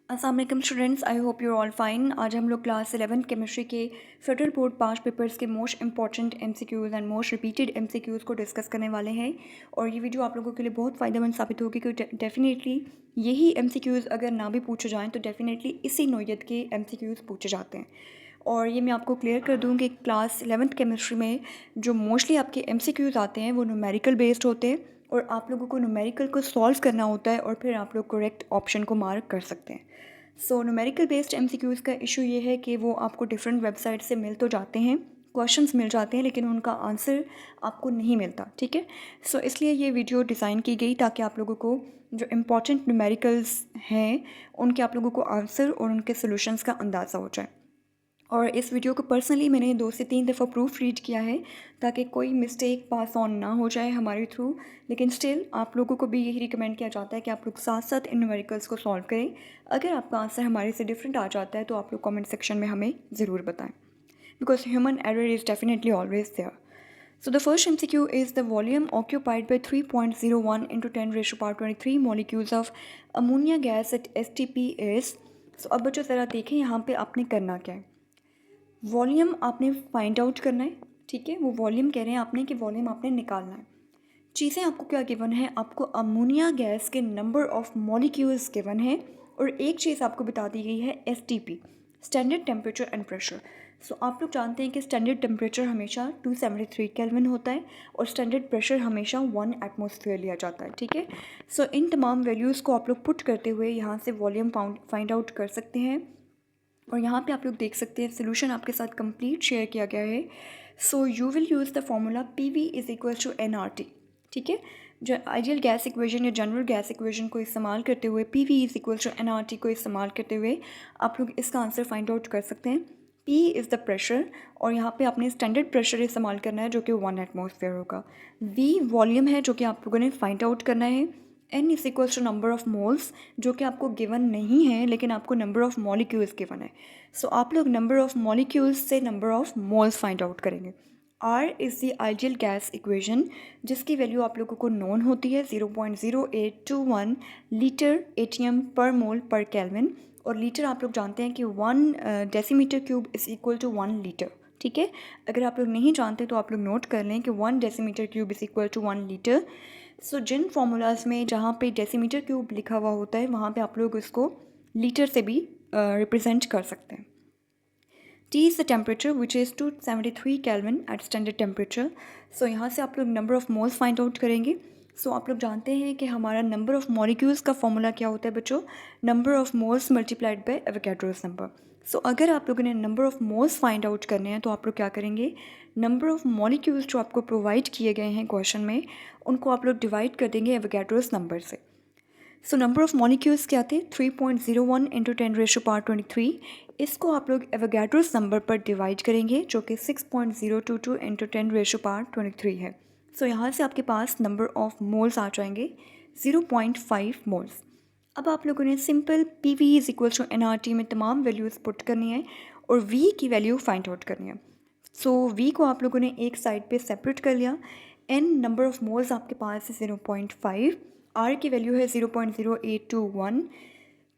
अस्सलाम वालेकुम students, I hope you're all fine. आज हम लोग क्लास 11 केमिस्ट्री के फेडरल बोर्ड 5 पेपर्स के most important MCQs and most repeated MCQs को डिस्कस करने वाले हैं। और ये वीडियो आप लोगों के लिए बहुत फ़ायदेमंद साबित होगी क्योंकि डेफिनेटली यही एमसीक्यूज़ अगर ना भी पूछे जाएँ तो डेफिनेटली इसी नोयत के एमसीक्यूज़ पूछे जाते हैं। और ये मैं आपको क्लियर कर दूँ कि क्लास 11th केमिस्ट्री में जो मोस्टली आपके एमसीक्यूज़ आते हैं वो न्यूमेरिकल बेस्ड होते हैं और आप लोगों को न्यूमेरिकल को सॉल्व करना होता है और फिर आप लोग करेक्ट ऑप्शन को मार्क कर सकते हैं। सो न्यूमेरिकल बेस्ड एमसीक्यूज़ का इशू ये है कि वो आपको डिफरेंट वेबसाइट से मिल तो जाते हैं, क्वेश्चंस मिल जाते हैं, लेकिन उनका आंसर आपको नहीं मिलता। ठीक है, सो इसलिए ये वीडियो डिज़ाइन की गई ताकि आप लोगों को जो इम्पॉर्टेंट न्यूमेरिकल्स हैं उनके आप लोगों को आंसर और उनके सोल्यूशंस का अंदाज़ा हो जाए। और इस वीडियो को पर्सनली मैंने 2 से 3 दफ़ा प्रूफ रीड किया है ताकि कोई मिस्टेक पास ऑन ना हो जाए हमारे थ्रू। लेकिन स्टिल आप लोगों को भी यही रिकमेंड किया जाता है कि आप लोग साथ साथ इन न्यूमेरिकल्स को सॉल्व करें। अगर आपका आंसर हमारे से डिफरेंट आ जाता है तो आप लोग कमेंट सेक्शन में हमें ज़रूर बताएं, because human error is definitely always there. So the first MCQ is the volume occupied by 3.01 into 10 raised to power 23 molecules of ammonia gas at STP is। So अब बच्चों ज़रा देखें यहाँ पे आपने करना क्या है। वॉल्यूम आपने फाइंड आउट करना है। ठीक है, वो वॉल्यूम कह रहे हैं आपने कि वॉल्यूम आपने निकालना है। चीज़ें आपको क्या गिवन है, आपको अमोनिया गैस के नंबर ऑफ़ मॉलिक्यूल्स गिवन है और एक चीज़ आपको बता दी गई है STP, standard temperature and pressure. So आप लोग जानते हैं कि स्टैंडर्ड टेम्परेचर हमेशा 273 केल्विन होता है और स्टैंडर्ड प्रेशर हमेशा 1 एटमॉस्फेयर लिया जाता है। ठीक है, सो इन तमाम वैल्यूज़ को आप लोग पुट करते हुए यहाँ से वॉल्यूम फाइंड आउट कर सकते हैं। और यहाँ पे आप लोग देख सकते हैं सोल्यूशन आपके साथ कंप्लीट शेयर किया गया है। So you will use the formula p v is equal to n R T. ठीक है, जो आइडियल गैस इक्वेशन या जनरल गैस इक्वेशन को इस्तेमाल करते हुए p v is equal to n R T को इस्तेमाल करते हुए आप लोग इसका आंसर फाइंड आउट कर सकते हैं। पी इज़ द प्रेशर और यहाँ पे आपने स्टैंडर्ड प्रेशर इस्तेमाल करना है जो कि 1 एटमॉस्फेयर होगा। वी वॉल्यूम है जो कि आप लोगों ने फाइंड आउट करना है। N is equals to number of moles जो कि आपको गिवन नहीं है लेकिन आपको नंबर ऑफ़ मॉलिक्यूल्स गिवन है। सो आप लोग नंबर ऑफ़ मॉलिक्यूल्स से number of moles find out करेंगे। R is the ideal gas equation जिसकी वैल्यू आप लोगों को नोन होती है 0.0821 लीटर एटीएम पर मोल पर केल्विन। और लीटर आप लोग जानते हैं कि 1 decimetre cube is equal to 1 litre. ठीक है, अगर आप लोग नहीं जानते तो आप लोग नोट कर लें कि 1 decimetre cube is equal to 1 litre. So जिन फार्मूलाज में जहाँ पे डेसीमीटर क्यूब लिखा हुआ होता है वहाँ पे आप लोग इसको लीटर से भी रिप्रेजेंट कर सकते हैं। T is the temperature which is 273 Kelvin at standard temperature। सो यहाँ से आप लोग number of moles find out करेंगे। सो आप लोग जानते हैं कि हमारा नंबर ऑफ़ मॉलिक्यूल्स का फॉर्मूला क्या होता है बच्चों, number of moles multiplied by Avogadro's number. So अगर आप लोगों ने number of moles find out करने हैं तो आप लोग क्या करेंगे, नंबर ऑफ़ मॉलिक्यूल्स जो आपको प्रोवाइड किए गए हैं क्वेश्चन में उनको आप लोग डिवाइड कर देंगे एवोगैड्रोस नंबर से। सो नंबर ऑफ़ मॉलिक्यूल्स क्या थे, 3.01 इंटू 10 रेज़ टू पावर 23। इसको आप लोग एवोगैड्रोस नंबर पर डिवाइड करेंगे जो कि 6.022 इंटू 10 रेज़ टू पावर 23 है। सो यहाँ से आपके पास नंबर ऑफ़ मोल्स आ जाएंगे 0.5 मोल्स। अब आप लोगों ने simple p v is equal to n R T में तमाम वैल्यूज़ पुट करनी है और वी की वैल्यू फाइंड आउट करनी है। सो वी को आप लोगों ने एक साइड पे सेपरेट कर लिया। एन नंबर ऑफ़ मोल्स आपके पास है 0.5, आर की वैल्यू है 0.0821,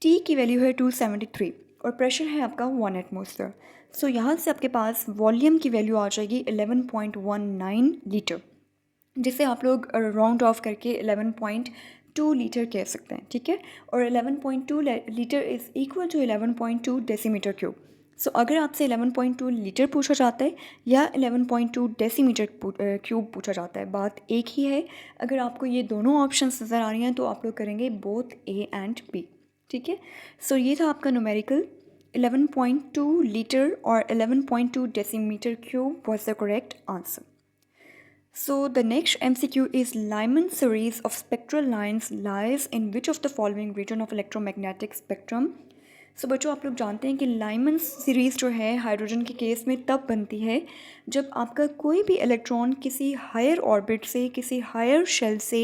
टी की वैल्यू है 273 और प्रेशर है आपका 1 एटमॉस्फेयर। सो यहाँ से आपके पास वॉल्यूम की वैल्यू आ जाएगी 11.19 लीटर, जिसे आप लोग राउंड ऑफ करके 11.2 लीटर कह सकते हैं। ठीक है, और 11.2 litre is equal to 11.2 decimetre cube. So अगर आपसे 11.2 लीटर पूछा जाता है या 11.2 डेसीमीटर क्यूब पूछा जाता है, बात एक ही है। अगर आपको ये दोनों ऑप्शंस नज़र आ रही हैं तो आप लोग करेंगे बोथ ए एंड बी। ठीक है, सो ये था आपका न्यूमेरिकल। 11.2 लीटर और 11.2 decimetre cube was the correct answer. So the next MCQ is Lyman series of spectral lines lies in which of the following region of electromagnetic spectrum। सो बच्चों आप लोग जानते हैं कि लाइमन सीरीज़ जो है हाइड्रोजन के केस में तब बनती है जब आपका कोई भी इलेक्ट्रॉन किसी हायर ऑर्बिट से, किसी हायर शेल से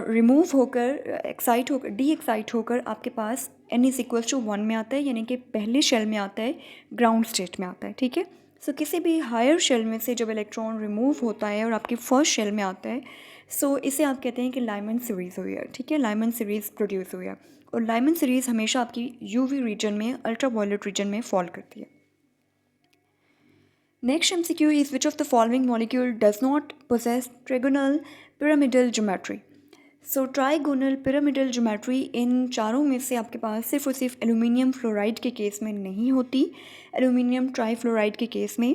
रिमूव होकर एक्साइट होकर डी एक्साइट होकर आपके पास n इज़ इक्वल टू 1 में आता है, यानी कि पहले शेल में आता है, ग्राउंड स्टेट में आता है। ठीक है, सो किसी भी हायर शेल में से जब इलेक्ट्रॉन रिमूव होता है और आपके फर्स्ट शेल में आता है, सो इसे आप कहते हैं कि लाइमन सीरीज़ हुई है। ठीक है, लाइमन सीरीज़ प्रोड्यूस हुई है। और लाइमन सीरीज़ हमेशा आपकी यूवी रीजन में, अल्ट्रावायलेट रीजन में फॉल करती है। Next MCQ is which of the following molecule does not possess trigonal pyramidal geometry. So trigonal pyramidal geometry इन चारों में से आपके पास सिर्फ और सिर्फ एल्यूमिनियम फ्लोराइड के केस में नहीं होती, एल्यूमिनियम ट्राईफ्लोराइड के केस में,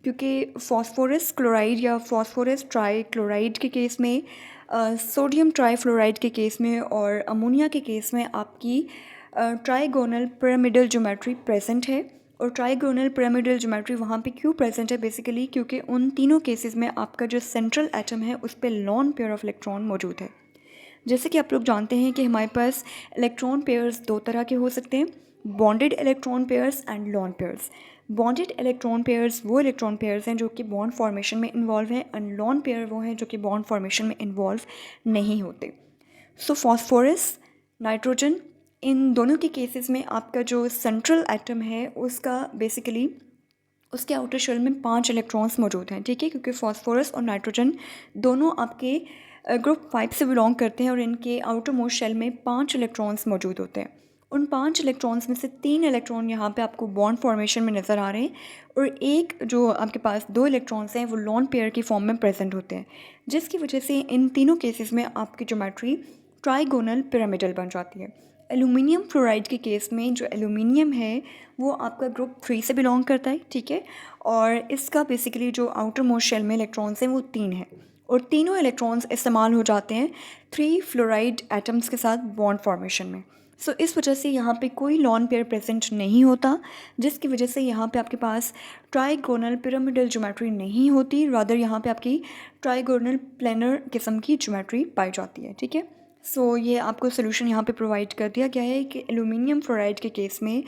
क्योंकि फॉस्फोरस क्लोराइड या फॉस्फोरस ट्राई क्लोराइड के केस में, सोडियम ट्राईफ्लोराइड के केस में और अमोनिया के केस में आपकी ट्राइगोनल पिरामिडल ज्योमेट्री प्रेजेंट है। और ट्राइगोनल पिरामिडल ज्योमेट्री वहाँ पे क्यों प्रेजेंट है बेसिकली, क्योंकि उन तीनों केसेस में आपका जो सेंट्रल एटम है उस पर लॉन पेयर ऑफ इलेक्ट्रॉन मौजूद है। जैसे कि आप लोग जानते हैं कि हमारे पास इलेक्ट्रॉन पेयर्स दो तरह के हो सकते हैं, bonded electron pairs and lawn pairs. Bonded electron pairs वो इलेक्ट्रॉन पेयर्स हैं जो कि बॉन्ड फॉर्मेशन में इन्वॉल्व हैं, एंड लॉन पेयर वो हैं जो कि बॉन्ड फॉर्मेशन में इन्वॉल्व नहीं होते। सो फॉस्फोरस, नाइट्रोजन, इन दोनों के केसेस में आपका जो सेंट्रल एटम है उसका बेसिकली उसके आउटर शेल में 5 इलेक्ट्रॉन्स मौजूद हैं, ठीक है, क्योंकि फॉस्फोरस और नाइट्रोजन दोनों आपके ग्रुप 5 से बिलोंग करते हैं और इनके आउटर मोस्ट शेल में 5 इलेक्ट्रॉन्स मौजूद होते हैं। उन 5 इलेक्ट्रॉन्स में से 3 इलेक्ट्रॉन यहाँ पे आपको बॉन्ड फॉर्मेशन में नज़र आ रहे हैं और एक जो आपके पास 2 इलेक्ट्रॉन्स हैं वो लॉन पेयर की फॉर्म में प्रेजेंट होते हैं, जिसकी वजह से इन तीनों केसेस में आपकी ज्योमेट्री ट्राइगोनल पिरामिडल बन जाती है। एल्यूमिनियम फ्लोराइड के केस में जो एल्यूमिनियम है वो आपका ग्रुप 3 से बिलोंग करता है, ठीक है, और इसका बेसिकली जो आउटर मोस्ट शेल में इलेक्ट्रॉन्स हैं वो 3 हैं और तीनों इलेक्ट्रॉन्स इस्तेमाल हो जाते हैं 3 फ्लोराइड एटम्स के साथ बॉन्ड फॉर्मेशन में। सो इस वजह से यहाँ पे कोई लॉन पेयर प्रेजेंट नहीं होता, जिसकी वजह से यहाँ पे आपके पास ट्राइगोनल पिरामिडल ज्योमेट्री नहीं होती, रादर यहाँ पे आपकी ट्राइगोनल प्लेनर किस्म की ज्योमेट्री पाई जाती है, ठीक है। सो ये आपको सोल्यूशन यहाँ पे प्रोवाइड कर दिया गया है कि एल्यूमिनियम फ्लोराइड के केस में,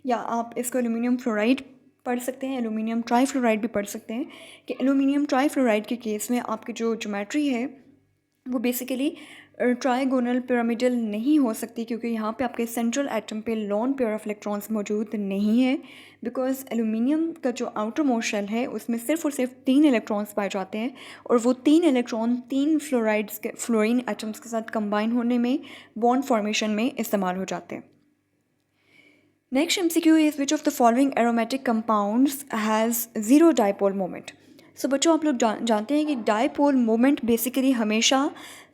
या आप इसको एल्यूमिनियम फ्लोराइड पढ़ सकते हैं, एल्यूमिनियम ट्राईफ्लोराइड भी पढ़ सकते हैं, कि एल्यूमिनियम ट्राईफ्लोराइड के केस में आपकी जो ज्योमेट्री है वो बेसिकली ट्राइगोनल पिरामिडल नहीं हो सकती, क्योंकि यहाँ पे आपके सेंट्रल एटम पे लॉन पेयर ऑफ इलेक्ट्रॉन्स मौजूद नहीं है, बिकॉज एल्यूमिनियम का जो आउटर मोस्ट शेल है उसमें सिर्फ और सिर्फ 3 इलेक्ट्रॉन्स पाए जाते हैं और वो 3 इलेक्ट्रॉन 3 फ्लोराइड्स के फ्लोरीन एटम्स के साथ कंबाइन होने में बॉन्ड फॉर्मेशन में इस्तेमाल हो जाते हैं। Next MCQ is which of the following aromatic compounds has zero dipole moment. So बच्चों आप लोग जानते हैं कि डाइपोल मोमेंट बेसिकली हमेशा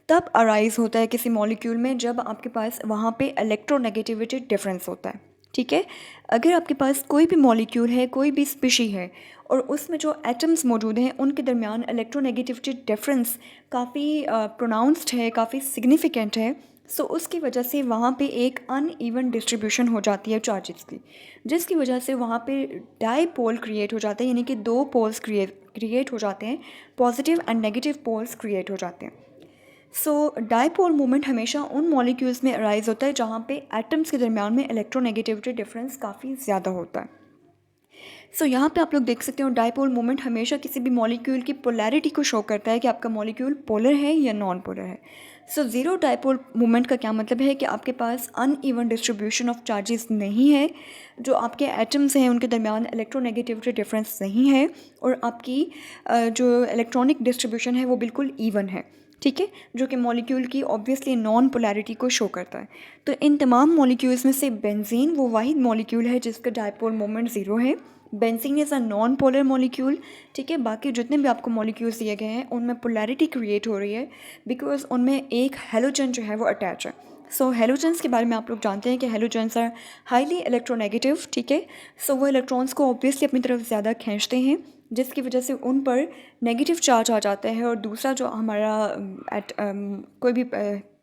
तब अराइज होता है किसी मॉलिक्यूल में जब आपके पास वहाँ पे इलेक्ट्रोनेगेटिविटी डिफरेंस होता है, ठीक है। अगर आपके पास कोई भी मॉलिक्यूल है, कोई भी स्पीशी है और उसमें जो एटम्स मौजूद हैं उनके दरमियान इलेक्ट्रोनेगेटिविटी डिफरेंस काफ़ी प्रोनाउंस्ड है, काफ़ी सिग्निफिकेंट है, सो उसकी वजह से वहाँ पे एक अनइवन डिस्ट्रीब्यूशन हो जाती है चार्जेस की, जिसकी वजह से वहाँ पे डाईपोल क्रिएट हो जाते हैं, यानी कि 2 पोल्स क्रिएट हो जाते हैं, positive and negative poles create हो जाते हैं। सो डाईपोल मोमेंट हमेशा उन मॉलिक्यूल्स में अराइज होता है जहाँ पे एटम्स के दरमियान में इलेक्ट्रोनेगेटिविटी डिफरेंस काफ़ी ज़्यादा होता है। सो यहाँ पे आप लोग देख सकते हो डाईपोल मोमेंट हमेशा किसी भी मॉलिक्यूल की पोलैरिटी को शो करता है कि आपका मॉलिक्यूल पोलर है या नॉन पोलर है। सो ज़ीरो डाईपोल मोमेंट का क्या मतलब है कि आपके पास अनइवन डिस्ट्रीब्यूशन ऑफ चार्जेस नहीं है, जो आपके एटम्स हैं उनके दरमियान इलेक्ट्रोनेगेटिविटी डिफरेंस नहीं है और आपकी जो इलेक्ट्रॉनिक डिस्ट्रीब्यूशन है वो बिल्कुल ईवन है, ठीक है, जो कि मॉलिक्यूल की ऑब्वियसली नॉन पोलैरिटी को शो करता है। तो इन तमाम मॉलिक्यूल्स में से बेंजीन वो वाहिद मॉलिक्यूल है जिसका डाईपोल मोमेंट ज़ीरो है। Benzene is a non polar molecule, ठीक है। बाकी जितने भी आपको मॉलिक्यूल्स दिए गए हैं उनमें पोलैरिटी क्रिएट हो रही है बिकॉज उनमें एक हेलोजन जो है वो अटैच है। सो हेलोजन्स के बारे में आप लोग जानते हैं कि हेलोजन्स आर हाईली इलेक्ट्रोनेगेटिव, ठीक है। सो वो इलेक्ट्रॉन्स को ऑब्वियसली अपनी तरफ ज़्यादा खींचते हैं, जिसकी वजह से उन पर नेगेटिव चार्ज आ जाता है और दूसरा जो हमारा कोई भी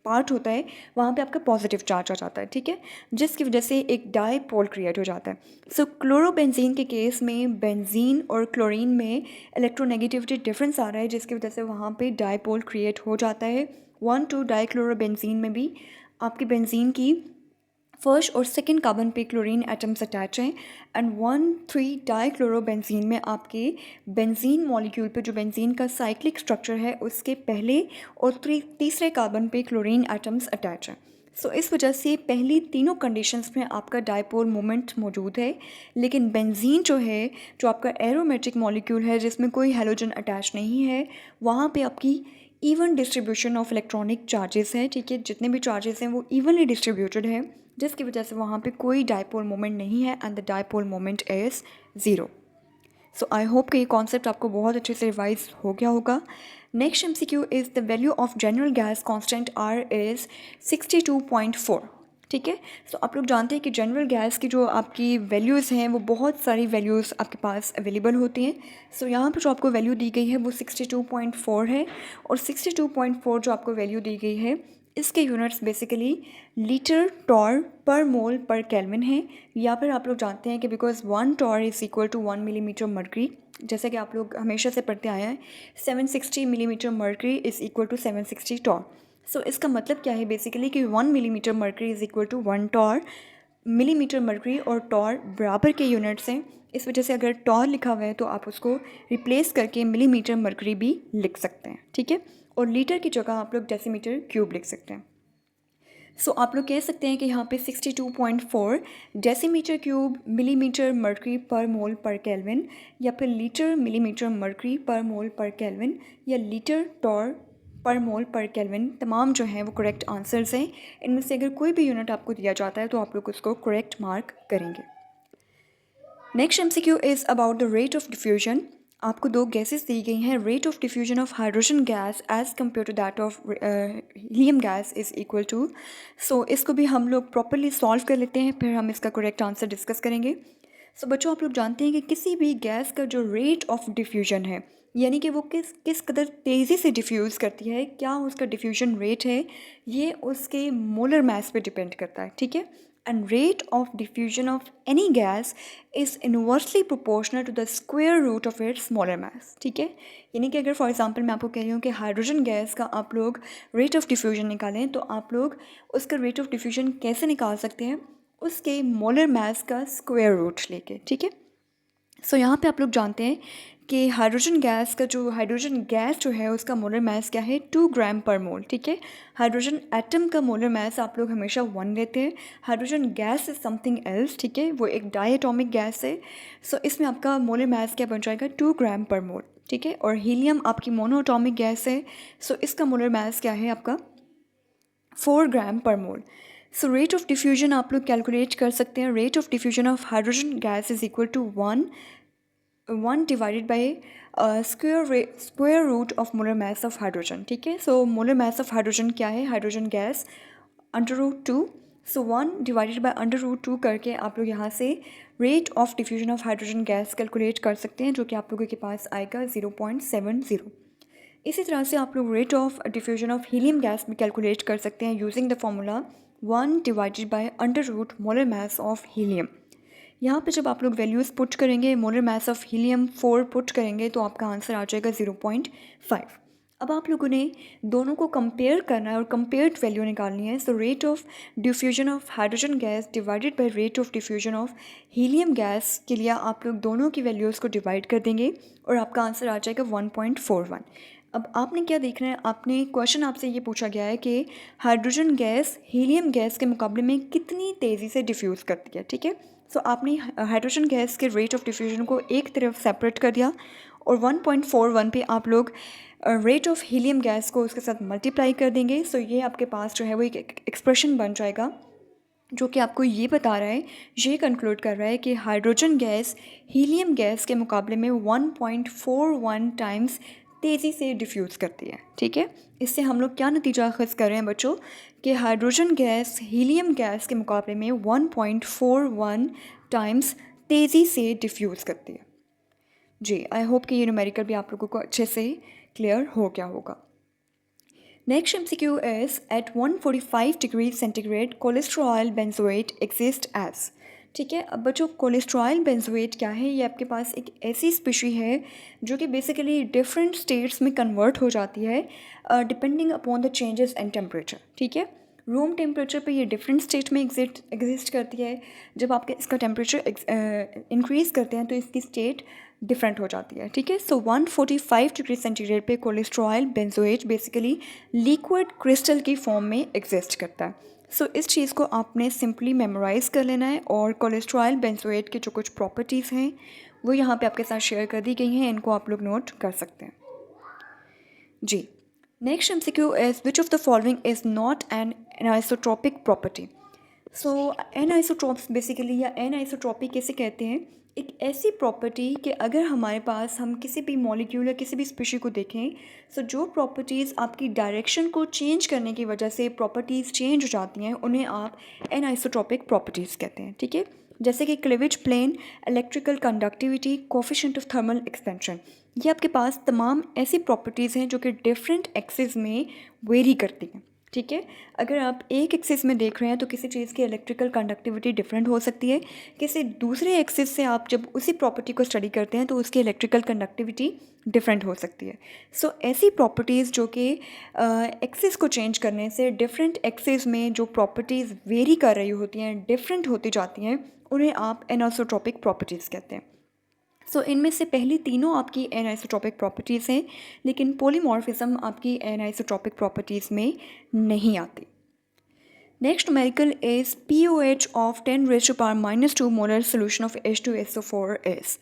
पार्ट होता है वहाँ पे आपका पॉजिटिव चार्ज आ जाता है, ठीक है, जिसकी वजह से एक डाईपोल क्रिएट हो जाता है। सो क्लोरोबेंजीन के केस में बेंजीन और क्लोरीन में इलेक्ट्रोनेगेटिविटी डिफरेंस आ रहा है, जिसकी वजह से वहाँ पे डाईपोल क्रिएट हो जाता है। 1,2 डाईक्लोरोबेंजीन में भी आपकी बेंजीन की फर्स्ट और सेकंड कार्बन पे क्लोरीन एटम्स अटैच हैं एंड 1,3 डाईक्लोरोबेंजीन में आपके बेंजीन मॉलिक्यूल पे जो बेंजीन का साइक्लिक स्ट्रक्चर है उसके पहले और तीसरे कार्बन पे क्लोरीन एटम्स अटैच हैं। सो इस वजह से पहली तीनों कंडीशंस में आपका डाईपोल मोमेंट मौजूद है, लेकिन बेंजीन जो है जो आपका एरोमेटिक मॉलिक्यूल है जिसमें कोई हेलोजन अटैच नहीं है, वहाँ पे आपकी even distribution of electronic charges है, ठीक है, जितने भी चार्जेस हैं वो इवनली डिस्ट्रीब्यूटेड है, जिसकी वजह से वहाँ पे कोई डायपोल मोमेंट नहीं है and the dipole moment is zero. So I hope कि ये कॉन्सेप्ट आपको बहुत अच्छे से रिवाइज हो गया होगा। Next MCQ is the value of general gas constant R is 62.4, ठीक है। सो आप लोग जानते हैं कि जनरल गैस की जो आपकी वैल्यूज़ हैं वो बहुत सारी वैल्यूज़ आपके पास अवेलेबल होती हैं। सो यहाँ पर जो आपको वैल्यू दी गई है वो 62.4 है, और 62.4 जो आपको वैल्यू दी गई है इसके यूनिट्स बेसिकली लीटर टॉर पर मोल पर केल्विन है। या फिर आप लोग जानते हैं कि because 1 torr is equal to 1 millimetre mercury, जैसा कि आप लोग हमेशा से पढ़ते आए हैं, 760 millimetre mercury is equal to 760 torr. So इसका मतलब क्या है बेसिकली कि 1 millimetre mercury is equal to 1 torr. Millimetre mercury और टॉर बराबर के यूनिट्स हैं, इस वजह से अगर टॉर लिखा हुआ है तो आप उसको रिप्लेस करके मिलीमीटर मर्करी भी लिख सकते हैं, ठीक है। और लीटर की जगह आप लोग डेसीमीटर क्यूब लिख सकते हैं। सो आप लोग कह सकते हैं कि यहाँ पे 62.4 डेसीमीटर क्यूब मिलीमीटर मर्करी पर मोल पर केल्विन, या फिर लीटर मिलीमीटर मर्करी पर मोल पर केल्विन, या लीटर टॉर पर मोल पर केल्विन, तमाम जो हैं वो करेक्ट आंसर्स हैं। इनमें से अगर कोई भी यूनिट आपको दिया जाता है तो आप लोग उसको करेक्ट मार्क करेंगे। Next MCQ is about the rate of diffusion. आपको दो गैसेस दी गई हैं, rate of diffusion of hydrogen gas as compare to that of helium gas is equal to. So इसको भी हम लोग प्रॉपरली सॉल्व कर लेते हैं, फिर हम इसका करेक्ट आंसर डिस्कस करेंगे। सो बच्चों आप लोग जानते हैं कि किसी भी गैस का जो रेट ऑफ डिफ्यूजन है, यानी कि वो किस कदर तेज़ी से डिफ्यूज़ करती है, क्या उसका डिफ्यूजन रेट है, ये उसके मोलर मास पे डिपेंड करता है, ठीक है। And rate of diffusion of any gas is inversely proportional to the square root of its molar mass, ठीक है। यानी कि अगर फॉर एग्जांपल मैं आपको कह रही हूँ कि हाइड्रोजन गैस का आप लोग रेट ऑफ डिफ्यूजन निकालें, तो आप लोग उसका रेट ऑफ डिफ्यूजन कैसे निकाल सकते हैं, उसके मोलर मास का स्क्वायर रूट लेके, ठीक है। सो यहाँ पे आप लोग जानते हैं कि हाइड्रोजन गैस जो है उसका मोलर मास क्या है, 2 ग्राम पर मोल, ठीक है। हाइड्रोजन एटम का मोलर मास आप लोग हमेशा 1 लेते हैं। Hydrogen gas is something else, ठीक है, वो एक डायटोमिक गैस है। सो इसमें आपका मोलर मास क्या बन जाएगा, 2 ग्राम पर मोल, ठीक है। और हीलियम आपकी मोनोएटॉमिक गैस है, सो इसका मोलर मास क्या है आपका 4 gram per mole. So rate of diffusion आप लोग कैलकुलेट कर सकते हैं। Rate of diffusion of hydrogen gas is equal to 1 divided by square root of molar mass of hydrogen, ठीक है। So molar mass of hydrogen क्या है, hydrogen gas √2। So 1 divided by √2 करके आप लोग यहाँ से rate of diffusion of hydrogen gas calculate कर सकते हैं, जो कि आप लोगों के पास आएगा 0.70। इसी तरह से आप लोग rate of diffusion of helium gas भी कैलकुलेट कर सकते हैं using the formula 1 divided by √ molar mass of helium. यहाँ पे जब आप लोग वैल्यूज़ पुट करेंगे, molar mass of helium 4 put करेंगे तो आपका आंसर आ जाएगा 0.5। अब आप लोगों ने दोनों को कंपेयर करना है और कंपेयर्ड वैल्यू निकालनी है। सो rate of diffusion of hydrogen gas divided by rate of diffusion of helium gas के लिए आप लोग दोनों की वैल्यूज़ को डिवाइड कर देंगे और आपका आंसर आ जाएगा 1.41। अब आपने क्या देखना है, आपने क्वेश्चन आपसे ये पूछा गया है कि हाइड्रोजन गैस हीलियम गैस के मुकाबले में कितनी तेज़ी से डिफ्यूज़ करती है, ठीक है। सो आपने हाइड्रोजन गैस के रेट ऑफ डिफ्यूजन को एक तरफ सेपरेट कर दिया और 1.41 पे आप लोग रेट ऑफ हीलियम गैस को उसके साथ मल्टीप्लाई कर देंगे। सो ये आपके पास जो है वो एक एक्सप्रेशन बन जाएगा जो कि आपको ये बता रहा है, ये कंक्लूड कर रहा है कि हाइड्रोजन गैस हीलियम गैस के मुकाबले में 1.41 टाइम्स तेज़ी से डिफ्यूज़ करती है, ठीक है। इससे हम लोग क्या नतीजा अखज़ कर रहे हैं बच्चों कि हाइड्रोजन गैस हीलियम गैस के मुकाबले में 1.41 टाइम्स तेज़ी से डिफ्यूज़ करती है। जी, आई होप कि ये न्यूमेरिकल भी आप लोगों को अच्छे से क्लियर हो गया होगा। Next MCQ is at 145 degree centigrade cholesterol benzoate exist as, ठीक है। अब बच्चों कोलेस्ट्रॉल बेंजोएट क्या है, ये आपके पास एक ऐसी स्पीशी है जो कि बेसिकली डिफरेंट स्टेट्स में कन्वर्ट हो जाती है depending upon the changes in temperature, ठीक है। रूम टेम्परेचर पे ये डिफरेंट स्टेट में एग्जिस्ट करती है। जब आपके इसका टेम्परेचर इंक्रीज़ करते हैं तो इसकी स्टेट डिफरेंट हो जाती है, ठीक है। सो 145 डिग्री सेंटीग्रेड पे cholesterol benzoate basically liquid crystal की फॉर्म में एग्जिस्ट करता है। सो इस चीज़ को आपने सिंपली मेमोराइज़ कर लेना है और कोलेस्ट्रॉल बेंजोएट के जो कुछ प्रॉपर्टीज़ हैं वो यहाँ पे आपके साथ शेयर कर दी गई हैं, इनको आप लोग नोट कर सकते हैं। जी, next MCQ is which of the following is not an anisotropic property. So anisotropes basically या एनाइसोट्रॉपी कैसे कहते हैं, एक ऐसी प्रॉपर्टी कि अगर हमारे पास हम किसी भी मॉलिक्यूल या किसी भी स्पीशी को देखें, सो जो प्रॉपर्टीज़ आपकी डायरेक्शन को चेंज करने की वजह से प्रॉपर्टीज़ चेंज हो जाती हैं उन्हें आप एनाइसोट्रॉपिक प्रॉपर्टीज़ कहते हैं। ठीक है, जैसे कि cleavage plane, electrical conductivity, coefficient of thermal expansion, ये आपके पास तमाम ऐसी प्रॉपर्टीज़ हैं जो कि डिफरेंट एक्सिस में वेरी करती हैं। ठीक है, अगर आप एक एक्सिस में देख रहे हैं तो किसी चीज़ की इलेक्ट्रिकल कंडक्टिविटी डिफरेंट हो सकती है, किसी दूसरे एक्सिस से आप जब उसी प्रॉपर्टी को स्टडी करते हैं तो उसकी इलेक्ट्रिकल कंडक्टिविटी डिफरेंट हो सकती है। सो ऐसी प्रॉपर्टीज़ जो कि एक्सिस को चेंज करने से डिफरेंट एक्सिस में जो प्रॉपर्टीज़ वेरी कर रही होती हैं, डिफरेंट होती जाती हैं, उन्हें आप एनोसोट्रॉपिक प्रॉपर्टीज़ कहते हैं। सो इनमें से पहली तीनों आपकी एनाइसोट्रॉपिक प्रॉपर्टीज़ हैं, लेकिन पॉलीमॉर्फिज्म आपकी एनाइसोट्रॉपिक प्रॉपर्टीज़ में नहीं आती। Next numerical is POH of 10⁻⁻² molar solution of H2SO4 is.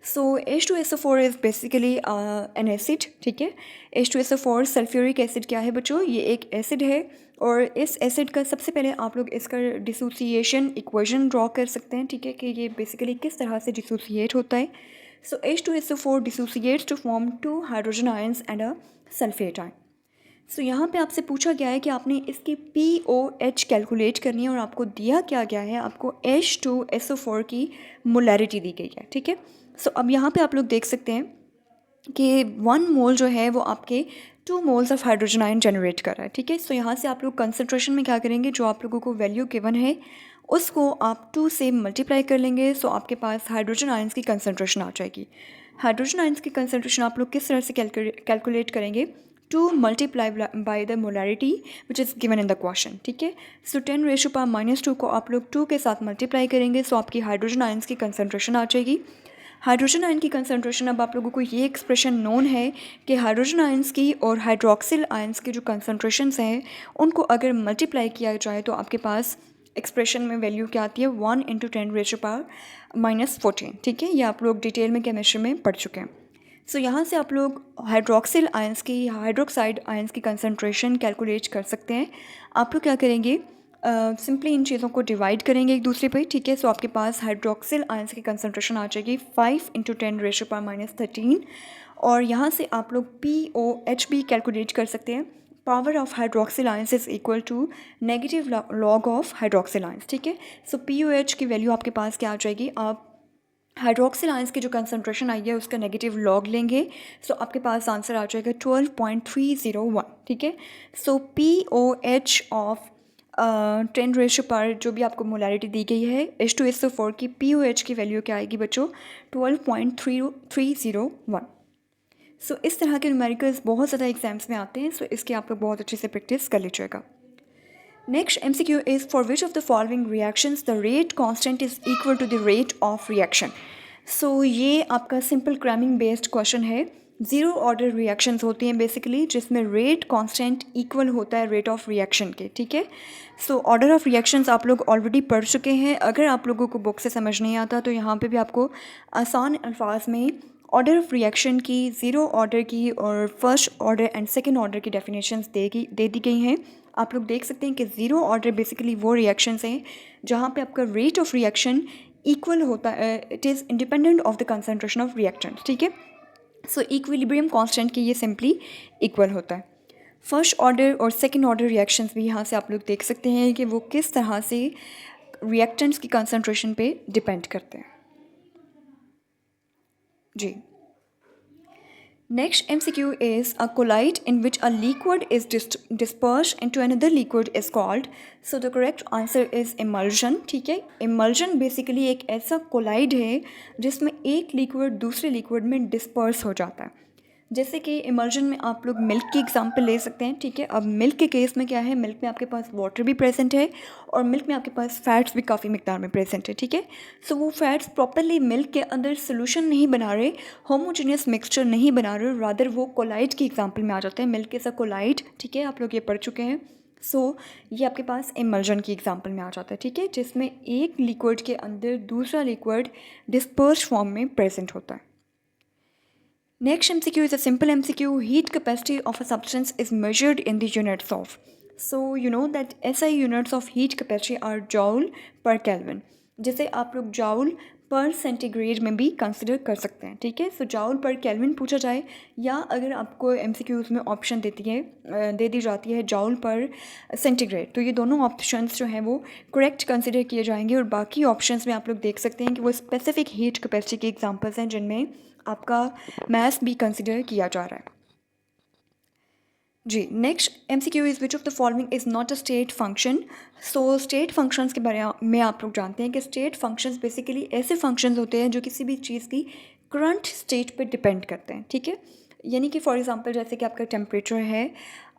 So H2SO4 is basically N acid. ठीक है, H2SO4 सल्फ्यूरिक एसिड क्या है बच्चों, ये एक एसिड है और इस एसिड का सबसे पहले आप लोग इसका डिसोसिएशन इक्वेशन ड्रॉ कर सकते हैं। ठीक है, कि ये बेसिकली किस तरह से डिसोसिएट होता है। So H2SO4 dissociates to form 2 hydrogen ions and a sulphate ion. So यहाँ पे आपसे पूछा गया है कि आपने इसकी POH कैलकुलेट करनी है और आपको दिया क्या गया है, आपको H2SO4 की मोलैरिटी दी गई है। ठीक है, सो अब यहाँ पे आप लोग देख सकते हैं कि 1 मोल जो है वो आपके 2 moles of hydrogen ion generate कर रहा है। ठीक है, सो यहाँ से आप लोग कंसनट्रेशन में क्या करेंगे, जो आप लोगों को वैल्यू गिवन है उसको आप 2 से मल्टीप्लाई कर लेंगे। सो आपके पास हाइड्रोजन आयंस की कंसनट्रेशन आ जाएगी। हाइड्रोजन आयंस की कंसनट्रेशन आप लोग किस तरह से कैलकुलेट करेंगे, 2 multiply by the molarity which is given in the question. ठीक है, सो 10⁻⁻² को आप लोग 2 के साथ मल्टीप्लाई करेंगे, सो आपकी हाइड्रोजन आयंस की कंसनट्रेशन आ जाएगी। हाइड्रोजन आयन की कंसनट्रेशन, अब आप लोगों को ये एक्सप्रेशन नोन है कि हाइड्रोजन आयंस की और हाइड्रोक्सिल आयंस की जो कंसनट्रेशंस हैं उनको अगर मल्टीप्लाई किया जाए तो आपके पास एक्सप्रेशन में वैल्यू क्या आती है, 1 × 10⁻⁻14। ठीक है, ये आप लोग डिटेल में केमिस्ट्री में पढ़ चुके हैं। सो यहाँ से आप लोग हाइड्रोक्सिल आयंस की, हाइड्रोक्साइड आयंस की कंसनट्रेशन कैलकुलेट कर सकते हैं। आप लोग क्या करेंगे, सिंपली इन चीज़ों को डिवाइड करेंगे एक दूसरे पे। ठीक है, सो आपके पास हाइड्रोक्सिल आयंस की कंसनट्रेशन आ जाएगी 5 × 10⁻⁻13 और यहाँ से आप लोग POH भी कैलकुलेट कर सकते हैं। Power of hydroxyl ions is equal to negative log of hydroxyl ions. ठीक है, सो POH की वैल्यू आपके पास क्या आ जाएगी, आप हाइड्रोक्सिल आयंस की जो कंसनट्रेशन आई है उसका नेगेटिव लॉग लेंगे, सो आपके पास आंसर आ जाएगा 12.301। ठीक है, सो POH ऑफ 10 पर जो भी आपको मोलैरिटी दी गई है H2SO4 की, POH की वैल्यू क्या आएगी बच्चों, 12.301। सो इस तरह के न्यूमेरिकल्स बहुत ज़्यादा एग्जाम्स में आते हैं, सो इसकी आप लोग बहुत अच्छे से प्रैक्टिस कर लीजिएगा। Next MCQ is for which of the following reactions the rate constant is equal to the rate of reaction. So ये आपका सिंपल क्रैमिंग बेस्ड क्वेश्चन है। 0 ऑर्डर रिएक्शंस होती हैं बेसिकली, जिसमें रेट कांस्टेंट इक्वल होता है रेट ऑफ रिएक्शन के। ठीक है, सो ऑर्डर ऑफ रिएक्शंस आप लोग ऑलरेडी पढ़ चुके हैं। अगर आप लोगों को बुक से समझ नहीं आता तो यहाँ पे भी आपको आसान अल्फाज में ऑर्डर ऑफ रिएक्शन की, 0 ऑर्डर की और first order and second order की डेफिनेशंस दे दी गई हैं। आप लोग देख सकते हैं कि 0 ऑर्डर बेसिकली वो रिएक्शंस हैं जहाँ पे आपका रेट ऑफ रिएक्शन इक्वल होता है, it is independent of the concentration of reactant. ठीक है, सो इक्विलिब्रियम कांस्टेंट की ये सिंपली इक्वल होता है। फर्स्ट ऑर्डर और सेकेंड ऑर्डर रिएक्शंस भी यहाँ से आप लोग देख सकते हैं कि वो किस तरह से रिएक्टेंट्स की कंसनट्रेशन पे डिपेंड करते हैं। जी, next MCQ is a collide in which a liquid is dispersed into another liquid is called, so the correct answer is emulsion। ठीक है, emulsion बेसिकली एक ऐसा कोलाइड है जिसमें एक लिक्विड दूसरे लिक्विड में डिस्पर्स हो जाता है। जैसे कि इमल्जन में आप लोग मिल्क की एग्जांपल ले सकते हैं। ठीक है, अब मिल्क के केस में क्या है, मिल्क में आपके पास वाटर भी प्रेजेंट है और मिल्क में आपके पास फैट्स भी काफ़ी मिकदार में प्रेजेंट है। ठीक है, सो वो फैट्स प्रॉपरली मिल्क के अंदर सोल्यूशन नहीं बना रहे, होमोजेनियस मिक्सचर नहीं बना रहे, रादर वो कोलाइड की एग्जाम्पल में आ जाते हैं। Milk is a colloid. ठीक है, आप लोग ये पढ़ चुके हैं। सो ये आपके पास इमल्जन की एग्जाम्पल में आ जाता है। ठीक है, जिसमें एक लिक्विड के अंदर दूसरा लिक्विड डिस्पर्स फॉर्म में प्रेजेंट होता है। Next MCQ is a simple MCQ. Heat capacity of a substance is measured in the units of. So you know that SI units of heat capacity are joule per Kelvin, जिसे आप लोग joule पर centigrade में भी consider कर सकते हैं, ठीक है। सो जाउल पर केल्विन पूछा जाए, या अगर आपको MCQs में ऑप्शन दे दी जाती है जाउल पर सेंटीग्रेड, तो ये दोनों ऑप्शंस जो हैं वो करेक्ट कंसिडर किए जाएंगे। और बाकी ऑप्शंस में आप लोग देख सकते हैं कि वो स्पेसिफिक हीट कैपेसिटी के एग्जांपल्स हैं जिनमें आपका मैथ्स भी कंसिडर किया जा रहा है। जी, next MCQ is which of the following is not a state function. So state functions के बारे में आप लोग जानते हैं कि स्टेट फंक्शंस बेसिकली ऐसे फंक्शंस होते हैं जो किसी भी चीज़ की करंट स्टेट पे डिपेंड करते हैं, ठीक है। यानी कि फॉर एग्जांपल जैसे कि आपका टेम्परेचर है,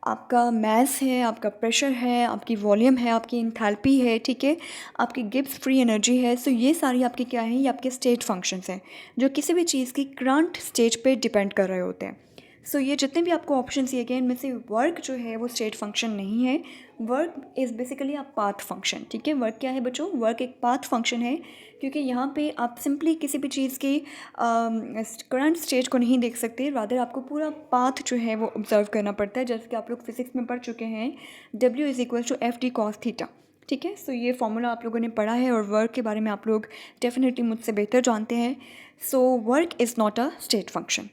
आपका मास है, आपका प्रेशर है, आपकी वॉल्यूम है, आपकी इंथैल्पी है, ठीक है, आपकी गिब्स फ्री एनर्जी है। सो ये सारी आपकी क्या हैं, ये आपके स्टेट फंक्शंस हैं जो किसी भी चीज़ की करंट स्टेट पे डिपेंड कर रहे होते हैं। सो ये जितने भी आपको ऑप्शन दिए गए इनमें से वर्क जो है वो स्टेट फंक्शन नहीं है। Work is basically a path function, ठीक है। वर्क क्या है बच्चों, वर्क एक पाथ फंक्शन है, क्योंकि यहाँ पे आप सिंपली किसी भी चीज़ की करंट स्टेट को नहीं देख सकते, रादर आपको पूरा पाथ जो है वो ऑब्जर्व करना पड़ता है। जैसे कि आप लोग फिजिक्स में पढ़ चुके हैं, W = FD cos थीटा, ठीक है। सो ये फॉर्मूला आप लोगों ने पढ़ा है और वर्क के बारे में आप लोग डेफिनेटली मुझसे बेहतर जानते हैं। So work is not a state function.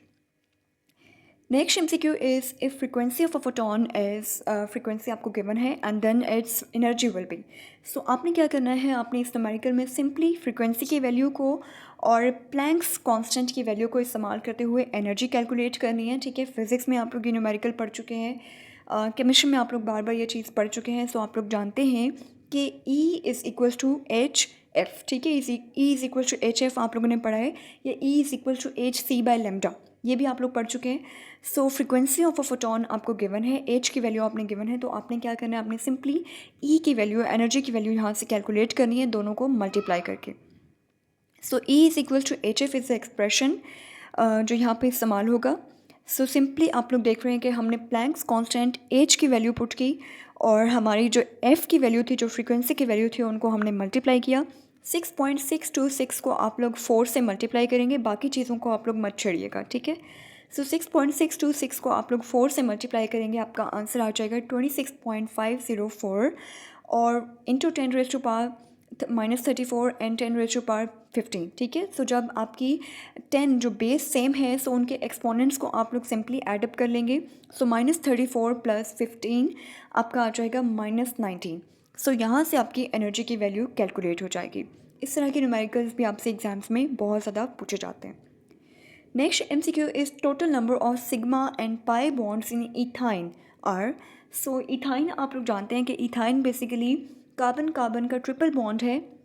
Next MCQ is if frequency of a photon is frequency आपको गिवन है and then its energy will be. So आपने क्या करना है, आपने इस न्यूमेरिकल में सिंपली फ्रीक्वेंसी की वैल्यू को और प्लैंक्स कांस्टेंट की वैल्यू को इस्तेमाल करते हुए एनर्जी कैलकुलेट करनी है, ठीक है। फिजिक्स में आप लोग ये न्यूमेरिकल पढ़ चुके हैं, केमिस्ट्री में आप लोग बार बार ये चीज़ पढ़ चुके हैं। सो आप लोग जानते हैं कि E=HF, ठीक है। E=HF आप लोगों ने पढ़ा है, या E=hc/λ, ये भी आप लोग पढ़ चुके हैं। सो फ्रीक्वेंसी ऑफ अ फोटोन आपको गिवन है, एच की वैल्यू आपने गिवन है, तो आपने क्या करना है, आपने सिंपली ई की वैल्यू, एनर्जी की वैल्यू यहाँ से कैलकुलेट करनी है, दोनों को मल्टीप्लाई करके। सो E=HF इज़ द एक्सप्रेशन जो यहाँ पे इस्तेमाल होगा। सो सिंपली आप लोग देख रहे हैं कि हमने प्लैंक्स कांस्टेंट एच की वैल्यू पुट की, और हमारी जो एफ़ की वैल्यू थी, जो फ्रीक्वेंसी की वैल्यू थी, उनको हमने मल्टीप्लाई किया। 6.626 को आप लोग 4 से मल्टीप्लाई करेंगे, बाकी चीज़ों को आप लोग मत छेड़िएगा, ठीक है। सो 6.626 को आप लोग 4 से मल्टीप्लाई करेंगे, आपका आंसर आ जाएगा 26.504, और इंटू 10⁻⁻34 एंड 10⁻15, ठीक है। सो जब आपकी 10 जो बेस सेम है, सो उनके एक्सपोनेंट्स को आप लोग सिंपली एडअप कर लेंगे। सो -34 + 15 आपका आ जाएगा -19। सो यहाँ से आपकी एनर्जी की वैल्यू कैलकुलेट हो जाएगी। इस तरह के न्यूमेरिकल्स भी आपसे एग्जाम्स में बहुत ज़्यादा पूछे जाते हैं। Next MCQ is total number of sigma and pi bonds in ethyne are. So ethyne आप लोग जानते हैं कि इथाइन बेसिकली कार्बन कार्बन का ट्रिपल बॉन्ड है,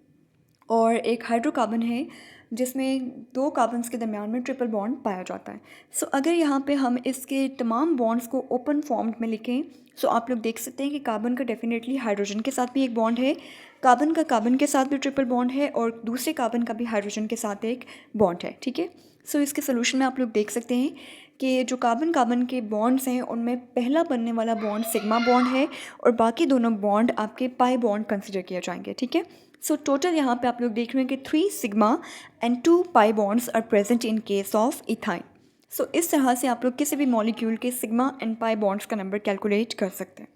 और एक हाइड्रोकार्बन है जिसमें 2 कार्बन्स के दरमियान में ट्रिपल बॉन्ड पाया जाता है। सो अगर यहाँ पे हम इसके तमाम बॉन्ड्स को ओपन फॉर्म्ड में लिखें, सो आप लोग देख सकते हैं कि कार्बन का डेफिनेटली हाइड्रोजन के साथ भी एक बॉन्ड है, कार्बन का कार्बन के साथ भी ट्रिपल बॉन्ड है, और दूसरे कार्बन का भी हाइड्रोजन के साथ एक बॉन्ड है, ठीक है। सो इसके सोल्यूशन में आप लोग देख सकते हैं कि जो कार्बन कार्बन के बॉन्ड्स हैं उनमें पहला बनने वाला बॉन्ड सिग्मा बॉन्ड है, और बाकी दोनों बॉन्ड आपके पाई बॉन्ड कंसिडर किए जाएंगे, ठीक है। सो टोटल यहाँ पे आप लोग देख रहे हैं कि 3 sigma and 2 pi bonds are present in case of ethyne. So इस तरह से आप लोग किसी भी मॉलिक्यूल के सिग्मा एंड पाई बॉन्ड्स का नंबर कैलकुलेट कर सकते हैं।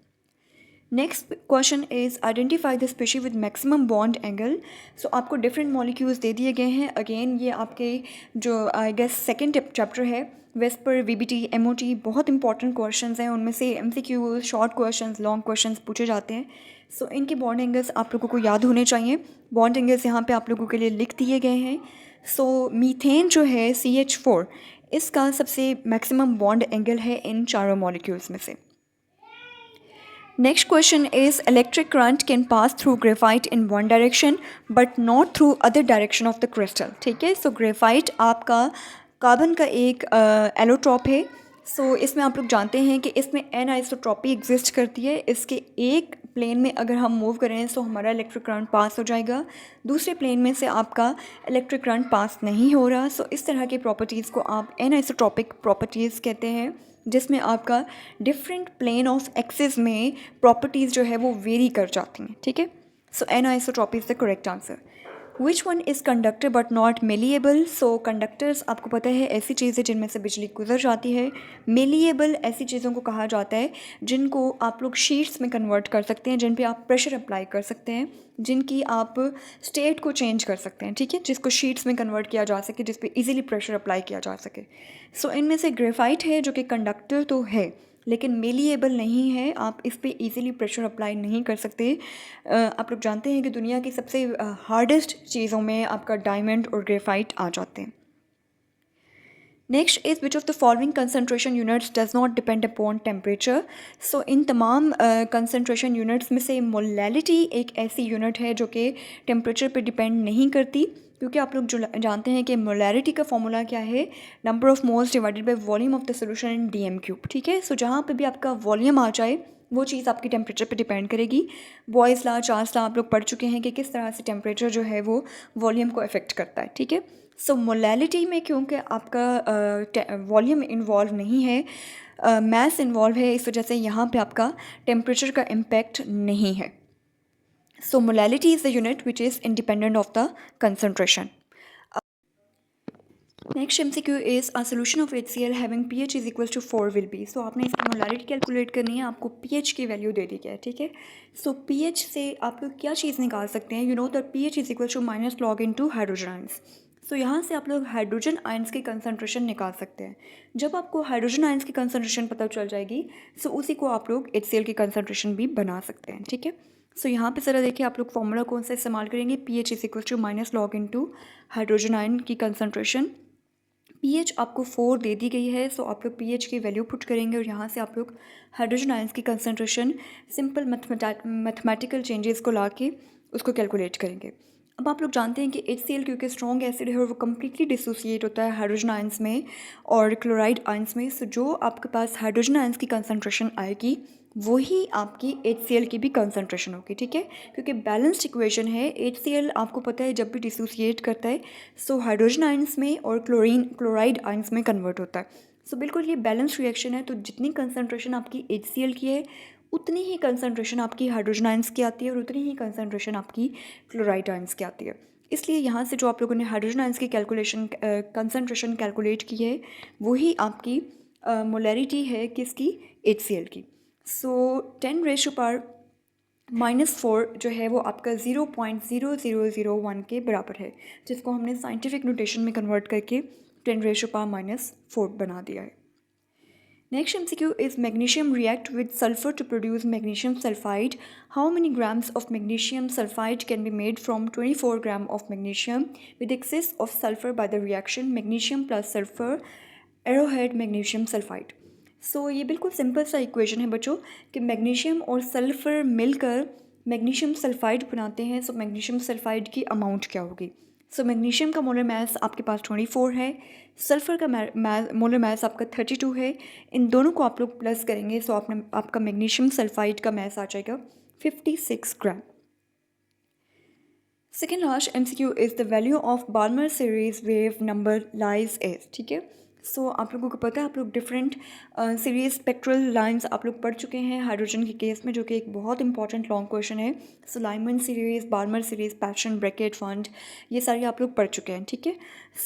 Next question is identify the species with maximum bond angle. So आपको डिफरेंट मॉलिक्यूल्स दे दिए गए हैं। अगेन ये आपके जो आई गेस सेकेंड चैप्टर है, वेस्पर, VBT, MOT, बहुत इंपॉर्टेंट क्वेश्चंस हैं, उनमें से MCQ, short questions, long questions पूछे जाते हैं। सो इनके बॉन्ड एंगल्स आप लोगों को याद होने चाहिए। बॉन्ड एंगल्स यहाँ पे आप लोगों के लिए लिख दिए गए हैं। सो मीथेन जो है CH4, इसका सबसे मैक्सिमम बॉन्ड एंगल है इन चारों मॉलिक्यूल्स में से। Next question is electric current can pass through graphite in one direction but not through other direction of the crystal, ठीक है। सो ग्रेफाइट आपका कार्बन का एक एलोट्रॉप है। सो इसमें आप लोग जानते हैं कि इसमें एनआइसोट्रॉपी एग्जिस्ट करती है। इसके एक प्लेन में अगर हम मूव करें तो हमारा इलेक्ट्रिक करंट पास हो जाएगा, दूसरे प्लेन में से आपका इलेक्ट्रिक करंट पास नहीं हो रहा। सो इस तरह की प्रॉपर्टीज़ को आप एनआइसोट्रॉपिक प्रॉपर्टीज़ कहते हैं, जिसमें आपका डिफरेंट प्लेन ऑफ एक्सिस में प्रॉपर्टीज़ जो है वो वेरी कर जाती हैं, ठीक है। So anisotropy is the correct answer. Which one is conductor but not malleable. So conductors आपको पता है ऐसी चीज़ है जिनमें से बिजली गुजर जाती है। मेलिएबल ऐसी चीज़ों को कहा जाता है जिनको आप लोग शीट्स में कन्वर्ट कर सकते हैं, जिन पे आप प्रेशर अप्लाई कर सकते हैं, जिनकी आप स्टेट को चेंज कर सकते हैं, ठीक है, जिसको शीट्स में कन्वर्ट किया जा सके, जिस पे इजीली प्रेशर अप्लाई किया जा सके। सो इनमें से ग्रेफाइट है जो कि कंडक्टर तो है लेकिन मेलिएबल नहीं है, आप इस पे इजीली प्रेशर अप्लाई नहीं कर सकते। आप लोग जानते हैं कि दुनिया की सबसे हार्डेस्ट चीज़ों में आपका डायमंड और ग्रेफाइट आ जाते हैं। Next is which of the following concentration units does not depend upon temperature. So इन तमाम कंसनट्रेशन यूनिट्स में से मोलैलिटी एक ऐसी यूनिट है जो कि टेम्परेचर पे डिपेंड नहीं करती, क्योंकि आप लोग जो जानते हैं कि मोलैरिटी का फॉर्मूला क्या है, number of moles divided by volume of the solution in DM³, ठीक है। सो जहाँ पे भी आपका वॉल्यूम आ जाए वो चीज़ आपकी टेम्परेचर पे डिपेंड करेगी। बॉयज़ लॉ, चार्ल्स लॉ आप लोग पढ़ चुके हैं कि किस तरह से टेम्परेचर जो है वो वॉल्यूम को अफेक्ट करता है, ठीक है। सो मोलैलिटी में क्योंकि आपका वॉल्यूम इन्वॉल्व नहीं है, मैस इन्वॉल्व है, इस वजह से यहाँ पे आपका टेम्परेचर का इम्पैक्ट नहीं है। So molality is the unit which is independent of the concentration. Next MCQ is a solution of HCl having pH is equal to 4 will be. So आपने इसकी मोलैरिटी कैलकुलेट करनी है, आपको pH की value दे दी गया है, ठीक है। सो pH से आप लोग क्या चीज़ निकाल सकते हैं, you know that pH is equal to minus log in to hydrogen ions. So यहाँ से आप लोग हाइड्रोजन आइंस की कंसनट्रेशन निकाल सकते हैं। जब आपको हाइड्रोजन आइंस की कंसनट्रेशन पता चल जाएगी सो उसी को आप लोग HCl की कंसनट्रेशन भी बना सकते हैं, ठीक है। सो यहाँ पे ज़रा देखिए आप लोग फॉर्मूला कौन सा इस्तेमाल करेंगे, pH is equal to minus log in to hydrogen ion की कंसनट्रेशन। pH आपको 4 दे दी गई है, सो आप लोग pH की वैल्यू पुट करेंगे और यहाँ से आप लोग हाइड्रोजन आयंस की कंसनट्रेशन सिंपल मैथमेटिकल चेंजेस को ला के उसको कैलकुलेट करेंगे। अब आप लोग जानते हैं कि HCl क्योंकि स्ट्रॉन्ग एसिड है और वो कम्प्लीटली डिसोसिएट होता है हाइड्रोजन आयंस में और क्लोराइड आयंस में। सो जो आपके पास हाइड्रोजन आयंस की कंसनट्रेशन आएगी वही आपकी HCl की भी कंसनट्रेशन होगी, ठीक है, क्योंकि बैलेंस्ड इक्वेशन है। HCl आपको पता है जब भी डिसोसिएट करता है सो हाइड्रोजन आयंस में और क्लोराइड आयंस में कन्वर्ट होता है। सो बिल्कुल ये बैलेंस रिएक्शन है, तो जितनी कंसनट्रेशन आपकी HCl की है उतनी ही कंसनट्रेशन आपकी हाइड्रोजन आयंस की आती है और उतनी ही कंसनट्रेशन आपकी क्लोराइड आयंस की आती है। इसलिए यहाँ से जो आप लोगों ने हाइड्रोजन आयंस की कैलकुलेशन कंसनट्रेशन कैलकुलेट की है वही आपकी मोलैरिटी है किसकी, HCl की। सो 10⁻⁻⁴ जो है वो आपका 0.0001 के बराबर है, जिसको हमने साइंटिफिक नोटेशन में कन्वर्ट करके 10⁻⁴ बना दिया है। Next MCQ is magnesium react with sulphur to produce magnesium sulphide. How many grams of magnesium sulphide can be made from 24 gram of magnesium with excess of sulphur by the reaction magnesium plus sulphur arrowhead magnesium sulphide. So ये बिल्कुल simple सा equation है बच्चों कि magnesium और sulphur मिलकर magnesium sulphide बनाते हैं। सो मैग्नीशियम सल्फाइड की अमाउंट क्या होगी। सो मैग्नीशियम का मोलर मास आपके पास 24 है, सल्फ़र का मोलर मास आपका 32 है। इन दोनों को आप लोग प्लस करेंगे सो आपका मैग्नीशियम सल्फाइड का मास आ जाएगा 56 gram. Second last MCQ is the value of Balmer series wave number lies as, ठीक है। सो आप लोगों को पता है आप लोग डिफरेंट सीरीज स्पेक्ट्रल लाइंस आप लोग पढ़ चुके हैं हाइड्रोजन के केस में, जो कि एक बहुत इंपॉर्टेंट लॉन्ग क्वेश्चन है। So Lyman series, Balmer series, Paschen, Brackett, Pfund, ये सारी आप लोग पढ़ चुके हैं, ठीक है।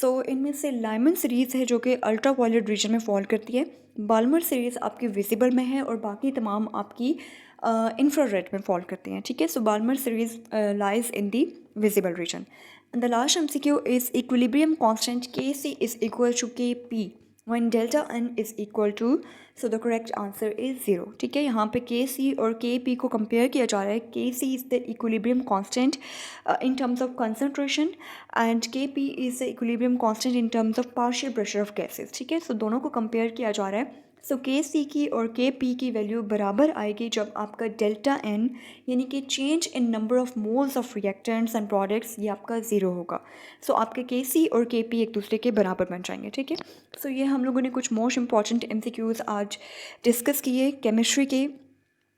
सो इनमें से लाइमन सीरीज़ है जो कि अल्ट्रा वायलेट रीजन में फॉल करती है, बाल्मर सीरीज़ आपकी विजिबल में है और बाकी तमाम आपकी इंफ्रारेड में फॉल करती हैं, ठीक है। So Balmer series lies in the visible region. And the last MCQ is equilibrium constant Kc is equal to Kp when delta n is equal to, so the correct answer is 0, ठीक है। यहाँ पे Kc और Kp को compare किया जा रहा है। Kc is the equilibrium constant in terms of concentration and Kp is the equilibrium constant in terms of partial pressure of gases, ठीक है। सो दोनों को कंपेयर किया जा रहा है। सो Kc की और Kp की वैल्यू बराबर आएगी जब आपका डेल्टा n यानी कि change in number of moles of reactants and products ये आपका 0 होगा। सो आपके Kc और Kp एक दूसरे के बराबर बन जाएंगे, ठीक है। सो ये हम लोगों ने कुछ मोस्ट इंपॉर्टेंट MCQs आज डिस्कस किए केमिस्ट्री के।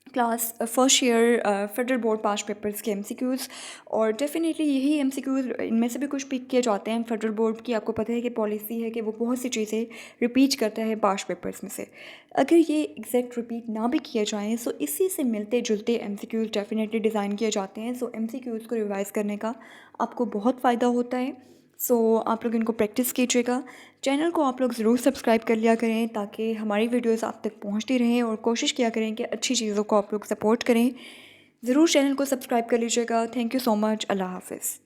Class first year federal board past papers के एमसीक्यूज़। और डेफिनेटली यही एमसीक्यूज़ इनमें से भी कुछ पिक किए जाते हैं। फेडरल बोर्ड की आपको पता है कि पॉलिसी है कि वो बहुत सी चीज़ें रिपीट करता है पास्ट पेपर्स में से। अगर ये एग्जैक्ट रिपीट ना भी किए जाएँ सो इसी से मिलते जुलते एमसीक्यूज़ डेफिनेटली डिज़ाइन किए जाते हैं। सो एमसीक्यूज़ को रिवाइज़ करने का आपको बहुत फ़ायदा होता है। सो आप लोग इनको प्रैक्टिस कीजिएगा। चैनल को आप लोग ज़रूर सब्सक्राइब कर लिया करें ताकि हमारी वीडियोस आप तक पहुंचती रहें, और कोशिश किया करें कि अच्छी चीज़ों को आप लोग सपोर्ट करें। ज़रूर चैनल को सब्सक्राइब कर लीजिएगा। Thank you so much. अल्लाह हाफ़िज़।